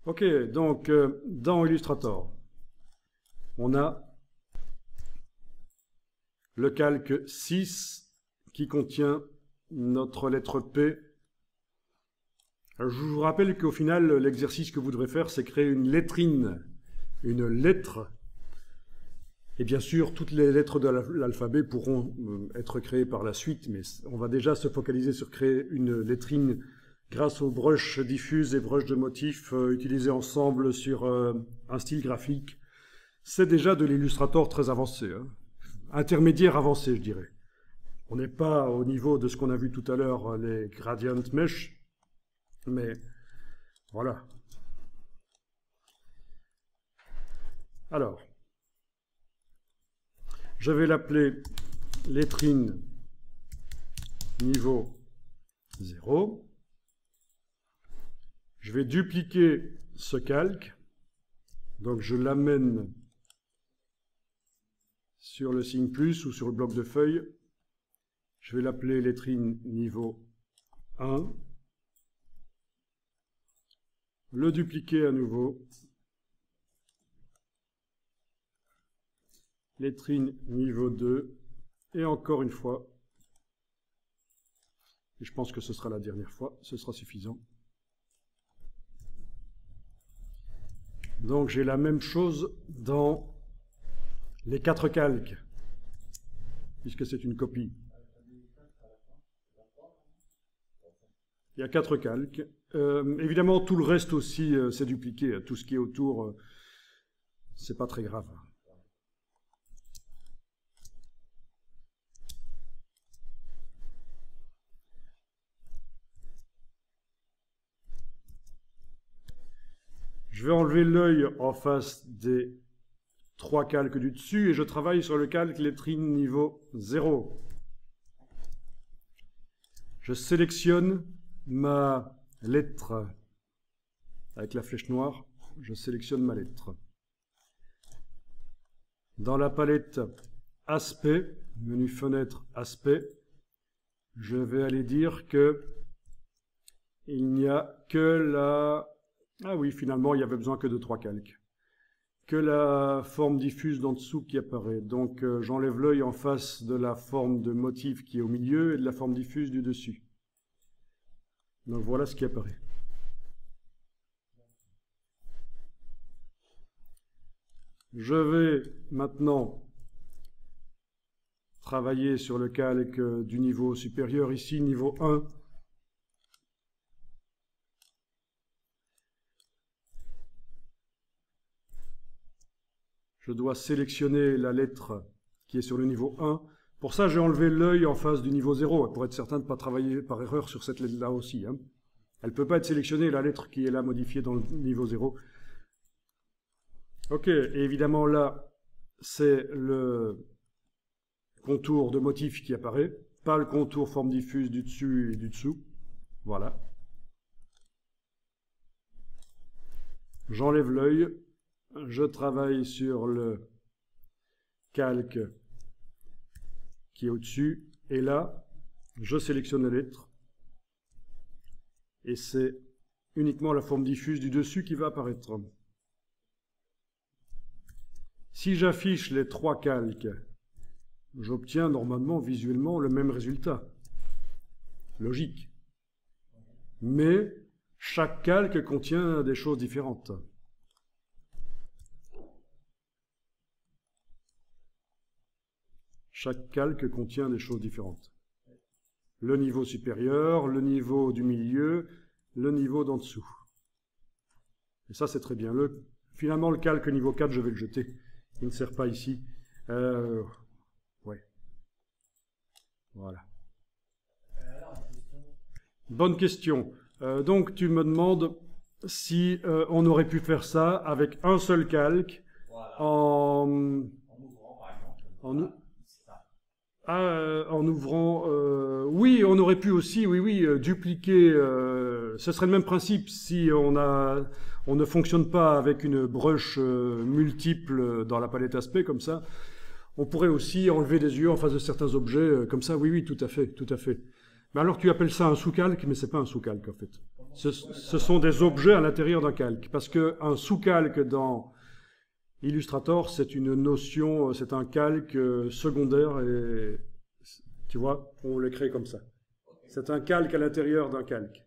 Ok, donc dans Illustrator, on a le calque 6 qui contient notre lettre P. Alors, je vous rappelle qu'au final, l'exercice que vous devrez faire, c'est créer une lettrine, une lettre. Et bien sûr, toutes les lettres de l'alphabet pourront être créées par la suite, mais on va déjà se focaliser sur créer une lettrine grâce aux brushes diffuses et brushes de motifs utilisés ensemble sur un style graphique. C'est déjà de l'Illustrator très avancé, hein. Intermédiaire avancé, je dirais. On n'est pas au niveau de ce qu'on a vu tout à l'heure, les gradient mesh, mais voilà. Alors, je vais l'appeler lettrine niveau 0. Je vais dupliquer ce calque, donc je l'amène sur le signe plus ou sur le bloc de feuille. Je vais l'appeler lettrine niveau 1. Le dupliquer à nouveau. Lettrine niveau 2. Et encore une fois. Et je pense que ce sera la dernière fois. Ce sera suffisant. Donc j'ai la même chose dans les 4 calques, puisque c'est une copie. Il y a 4 calques. Évidemment, tout le reste aussi, c'est dupliqué. Tout ce qui est autour, c'est pas très grave. Je vais enlever l'œil en face des 3 calques du dessus et je travaille sur le calque lettrine niveau 0. Je sélectionne ma lettre avec la flèche noire. Je sélectionne ma lettre. Dans la palette Aspect, menu Fenêtre Aspect, je vais aller dire que il n'y a que la... Ah oui, finalement, il n'y avait besoin que de 3 calques. Que la forme diffuse d'en dessous qui apparaît. Donc, j'enlève l'œil en face de la forme de motif qui est au milieu et de la forme diffuse du dessus. Donc, voilà ce qui apparaît. Je vais maintenant travailler sur le calque du niveau supérieur, ici, niveau 1. Je dois sélectionner la lettre qui est sur le niveau 1. Pour ça, j'ai enlevé l'œil en face du niveau 0, pour être certain de ne pas travailler par erreur sur cette lettre-là aussi, hein. Elle ne peut pas être sélectionnée, la lettre qui est là modifiée dans le niveau 0. Ok, et évidemment là, c'est le contour de motif qui apparaît, pas le contour forme diffuse du dessus et du dessous. Voilà. J'enlève l'œil. Je travaille sur le calque qui est au-dessus. Et là, je sélectionne la lettre. Et c'est uniquement la forme diffuse du dessus qui va apparaître. Si j'affiche les 3 calques, j'obtiens normalement visuellement le même résultat. Logique. Mais chaque calque contient des choses différentes. Chaque calque contient des choses différentes. Le niveau supérieur, le niveau du milieu, le niveau d'en dessous. Et ça, c'est très bien. Finalement, le calque niveau 4, je vais le jeter. Il ne sert pas ici. Ouais. Voilà. Bonne question. Donc, tu me demandes si on aurait pu faire ça avec un seul calque en ouvrant, par exemple. En ouvrant, oui, on aurait pu aussi, oui, dupliquer. Ce serait le même principe si on ne fonctionne pas avec une brush multiple dans la palette aspect comme ça. On pourrait aussi enlever des yeux en face de certains objets comme ça. Oui, tout à fait, tout à fait. Mais alors tu appelles ça un sous-calque, mais c'est pas un sous-calque en fait. Ce sont des objets à l'intérieur d'un calque. Parce qu'un sous-calque dans Illustrator, c'est une notion, c'est un calque secondaire et, tu vois, on le crée comme ça. C'est un calque à l'intérieur d'un calque.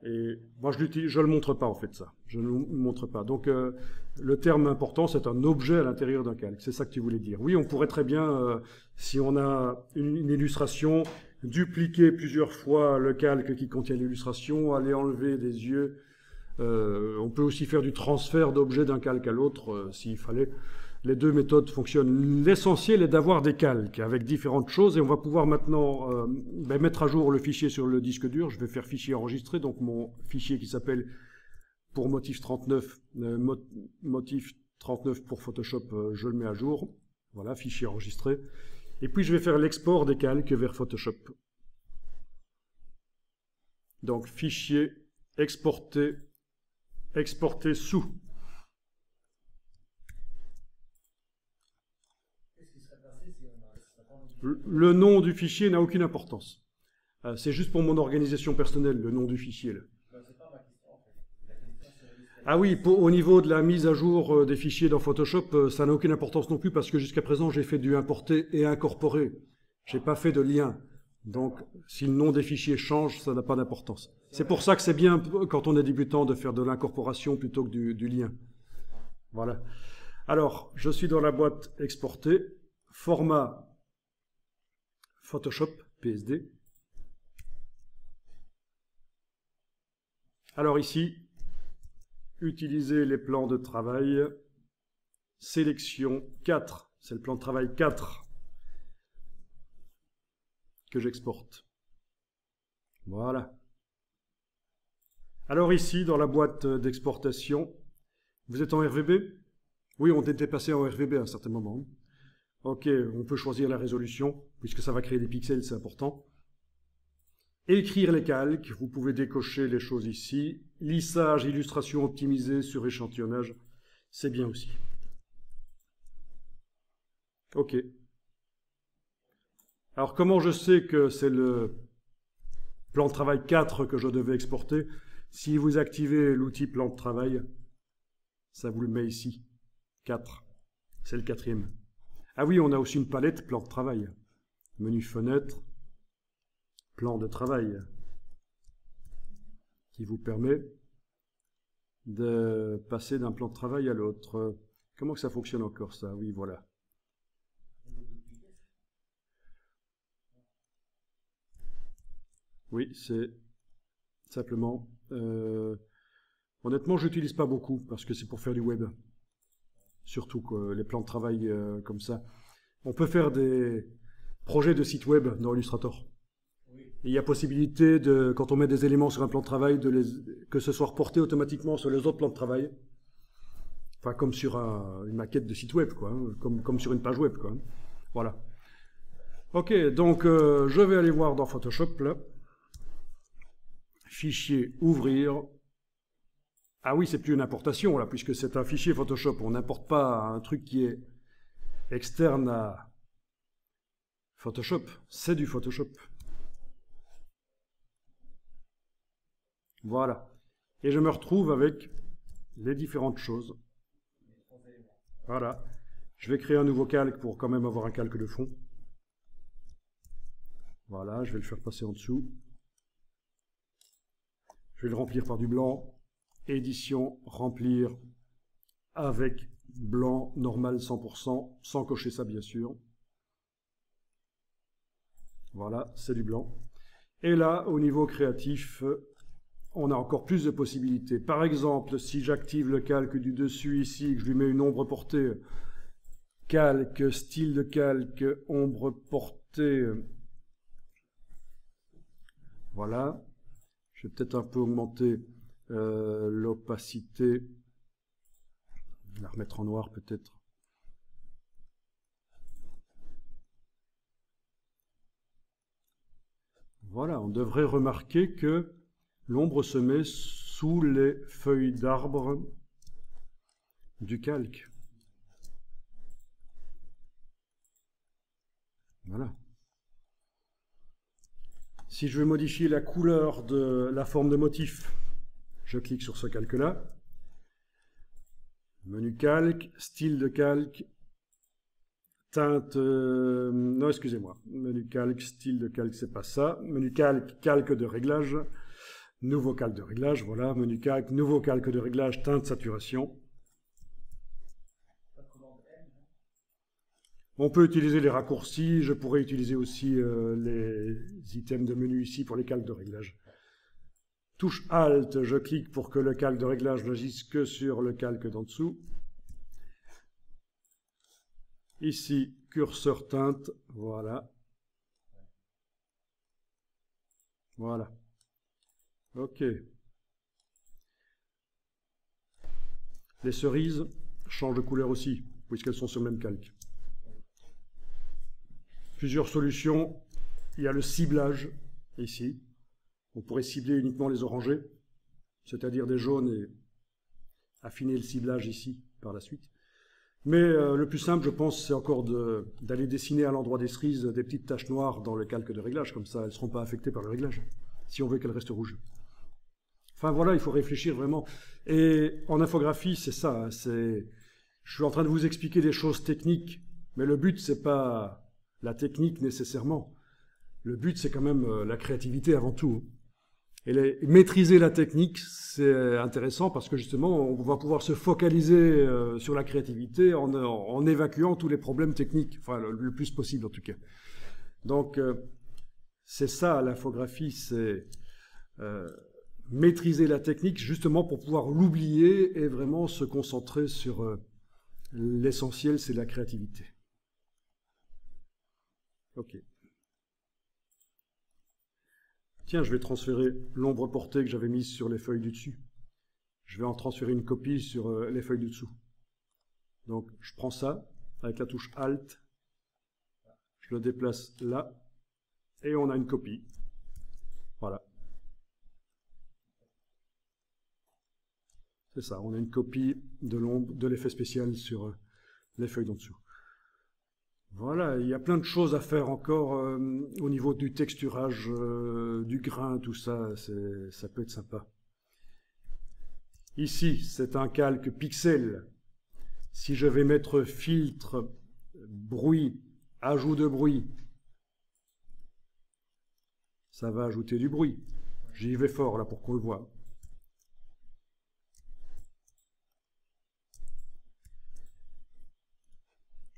Et moi, je le montre pas, en fait, ça. Je ne le montre pas. Donc, le terme important, c'est un objet à l'intérieur d'un calque. C'est ça que tu voulais dire. Oui, on pourrait très bien, si on a une illustration, dupliquer plusieurs fois le calque qui contient l'illustration, aller enlever des yeux. On peut aussi faire du transfert d'objets d'un calque à l'autre, s'il fallait. Les deux méthodes fonctionnent. L'essentiel est d'avoir des calques avec différentes choses et on va pouvoir maintenant mettre à jour le fichier sur le disque dur. Je vais faire fichier enregistré, donc mon fichier qui s'appelle pour motif 39, motif 39 pour Photoshop, je le mets à jour. Voilà, fichier enregistré. Et puis je vais faire l'export des calques vers Photoshop. Donc fichier exporter, exporter sous. Le nom du fichier n'a aucune importance. C'est juste pour mon organisation personnelle, le nom du fichier. Là. Ah oui, au niveau de la mise à jour des fichiers dans Photoshop, ça n'a aucune importance non plus parce que jusqu'à présent, j'ai fait du importer et incorporer. Je n'ai pas fait de lien. Donc, si le nom des fichiers change, ça n'a pas d'importance. C'est pour ça que c'est bien, quand on est débutant, de faire de l'incorporation plutôt que du lien. Voilà. Alors, je suis dans la boîte exporter, format Photoshop, PSD. Alors ici, utiliser les plans de travail, sélection 4, c'est le plan de travail 4 que j'exporte. Voilà. Alors ici, dans la boîte d'exportation, vous êtes en RVB? Oui, on était passé en RVB à un certain moment. Ok, on peut choisir la résolution, puisque ça va créer des pixels, c'est important. Écrire les calques, vous pouvez décocher les choses ici. Lissage, illustration optimisée sur échantillonnage, c'est bien aussi. Ok. Alors comment je sais que c'est le plan de travail 4 que je devais exporter? Si vous activez l'outil plan de travail, ça vous le met ici. 4. C'est le 4e. Ah oui, on a aussi une palette plan de travail. Menu fenêtre, plan de travail, qui vous permet de passer d'un plan de travail à l'autre. Comment que ça fonctionne encore ça? Oui, voilà. Oui, c'est simplement... honnêtement, je n'utilise pas beaucoup parce que c'est pour faire du web. Surtout que les plans de travail comme ça. On peut faire des projets de site web dans Illustrator. Il y a possibilité, quand on met des éléments sur un plan de travail, que ce soit reporté automatiquement sur les autres plans de travail. Enfin, comme sur une maquette de site web, quoi, hein, comme sur une page web, quoi. Hein. Voilà. Ok, donc je vais aller voir dans Photoshop, là. Fichier, ouvrir. Ah oui, c'est plus une importation, là, puisque c'est un fichier Photoshop. On n'importe pas un truc qui est externe à Photoshop. C'est du Photoshop. Voilà. Et je me retrouve avec les différentes choses. Voilà. Je vais créer un nouveau calque pour quand même avoir un calque de fond. Voilà, je vais le faire passer en dessous. Je vais le remplir par du blanc. Édition, remplir avec blanc normal 100%, sans cocher ça bien sûr. Voilà, c'est du blanc. Et là, au niveau créatif, on a encore plus de possibilités. Par exemple, si j'active le calque du dessus ici, que je lui mets une ombre portée, calque, style de calque, ombre portée, voilà. Je vais peut-être un peu augmenter l'opacité, la remettre en noir peut-être. Voilà, on devrait remarquer que l'ombre se met sous les feuilles d'arbre du calque. Voilà. Si je veux modifier la couleur de la forme de motif, Je clique sur ce calque-là. Menu calque, style de calque, teinte... non, excusez-moi. Menu calque, style de calque, c'est pas ça. Menu calque, calque de réglage. Nouveau calque de réglage, voilà. Menu calque, nouveau calque de réglage, teinte, saturation. On peut utiliser les raccourcis. Je pourrais utiliser aussi les items de menu ici pour les calques de réglage. Touche Alt, je clique pour que le calque de réglage n'agisse que sur le calque d'en dessous. Ici, curseur teinte, voilà. Voilà. OK. Les cerises changent de couleur aussi, puisqu'elles sont sur le même calque. Plusieurs solutions. Il y a le ciblage, ici. On pourrait cibler uniquement les orangés, c'est-à-dire des jaunes, et affiner le ciblage ici, par la suite. Mais le plus simple, je pense, c'est encore d'aller dessiner à l'endroit des cerises des petites taches noires dans le calque de réglage, comme ça elles ne seront pas affectées par le réglage, si on veut qu'elles restent rouges. Enfin voilà, il faut réfléchir vraiment. Et en infographie, c'est ça, je suis en train de vous expliquer des choses techniques, mais le but, c'est pas la technique nécessairement. Le but, c'est quand même la créativité avant tout. Et maîtriser la technique, c'est intéressant parce que justement, on va pouvoir se focaliser sur la créativité en évacuant tous les problèmes techniques, enfin le plus possible en tout cas. Donc, c'est ça l'infographie, c'est maîtriser la technique justement pour pouvoir l'oublier et vraiment se concentrer sur l'essentiel, c'est la créativité. Ok. Tiens, je vais transférer l'ombre portée que j'avais mise sur les feuilles du dessus. Je vais en transférer une copie sur les feuilles du dessous. Donc, je prends ça avec la touche Alt. Je le déplace là. Et on a une copie. Voilà. C'est ça, on a une copie de l'ombre, de l'effet spécial sur les feuilles d'en dessous. Voilà, il y a plein de choses à faire encore au niveau du texturage, du grain, tout ça, ça peut être sympa. Ici, c'est un calque pixel. Si je vais mettre filtre, bruit, ajout de bruit, ça va ajouter du bruit. J'y vais fort là pour qu'on le voit.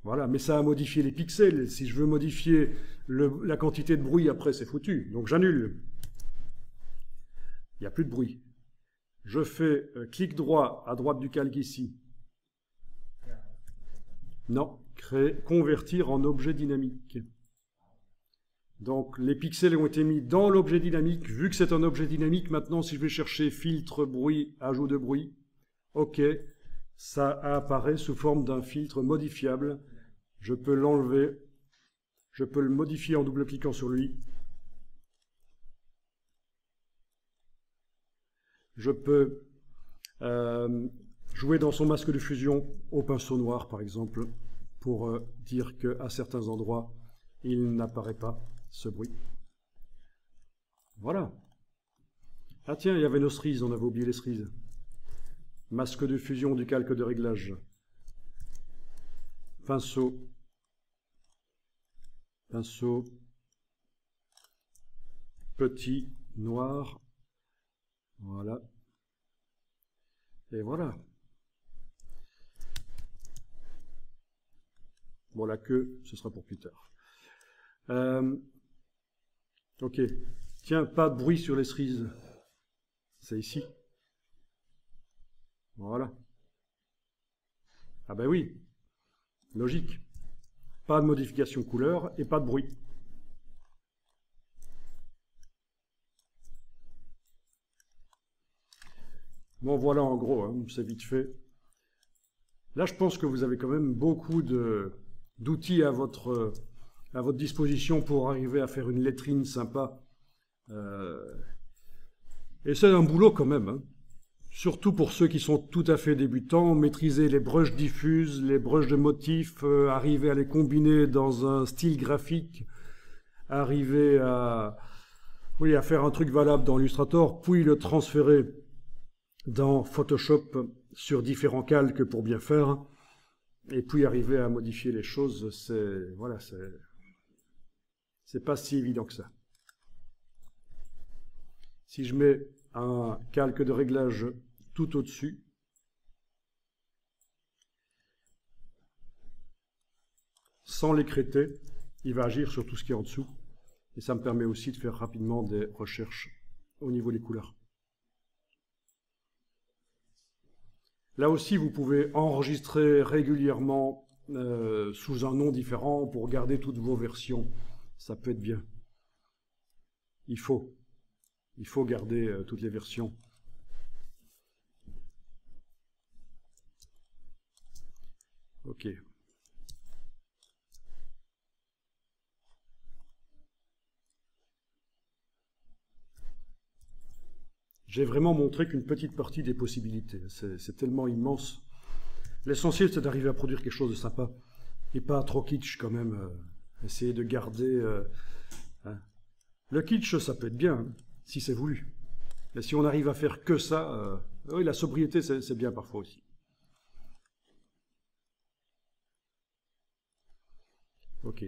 Voilà, mais ça a modifié les pixels. Si je veux modifier la quantité de bruit, après, c'est foutu. Donc j'annule. Il n'y a plus de bruit. Je fais clic droit à droite du calque ici. Non, convertir en objet dynamique. Donc les pixels ont été mis dans l'objet dynamique. Vu que c'est un objet dynamique, maintenant, si je vais chercher filtre, bruit, ajout de bruit, OK, ça apparaît sous forme d'un filtre modifiable. Je peux l'enlever, je peux le modifier en double-cliquant sur lui. Je peux jouer dans son masque de fusion au pinceau noir, par exemple, pour dire qu'à certains endroits, il n'apparaît pas ce bruit. Voilà. Ah tiens, il y avait nos cerises, on avait oublié les cerises. Masque de fusion du calque de réglage. Pinceau, pinceau, petit, noir, voilà, et voilà. Bon, la queue, ce sera pour plus tard. Ok, tiens, pas de bruit sur les cerises, c'est ici. Voilà. Ah ben oui. Logique. Pas de modification couleur et pas de bruit. Bon, voilà en gros, hein, c'est vite fait. Là, je pense que vous avez quand même beaucoup d'outils à votre disposition pour arriver à faire une lettrine sympa. Et c'est un boulot quand même, hein. Surtout pour ceux qui sont tout à fait débutants, maîtriser les brushes diffuses, les brushes de motifs, arriver à les combiner dans un style graphique, arriver à faire un truc valable dans Illustrator, puis le transférer dans Photoshop sur différents calques pour bien faire, et puis arriver à modifier les choses, c'est pas si évident que ça. Si je mets un calque de réglage tout au-dessus, sans l'écrêter, il va agir sur tout ce qui est en dessous, et ça me permet aussi de faire rapidement des recherches au niveau des couleurs. Là aussi, vous pouvez enregistrer régulièrement sous un nom différent pour garder toutes vos versions. Ça peut être bien. Il faut garder toutes les versions. Ok. J'ai vraiment montré qu'une petite partie des possibilités. C'est tellement immense. L'essentiel, c'est d'arriver à produire quelque chose de sympa. Et pas trop kitsch, quand même. Essayer de garder... hein. Le kitsch, ça peut être bien, hein, si c'est voulu. Mais si on arrive à faire que ça... oui, la sobriété, c'est bien parfois aussi. Ok.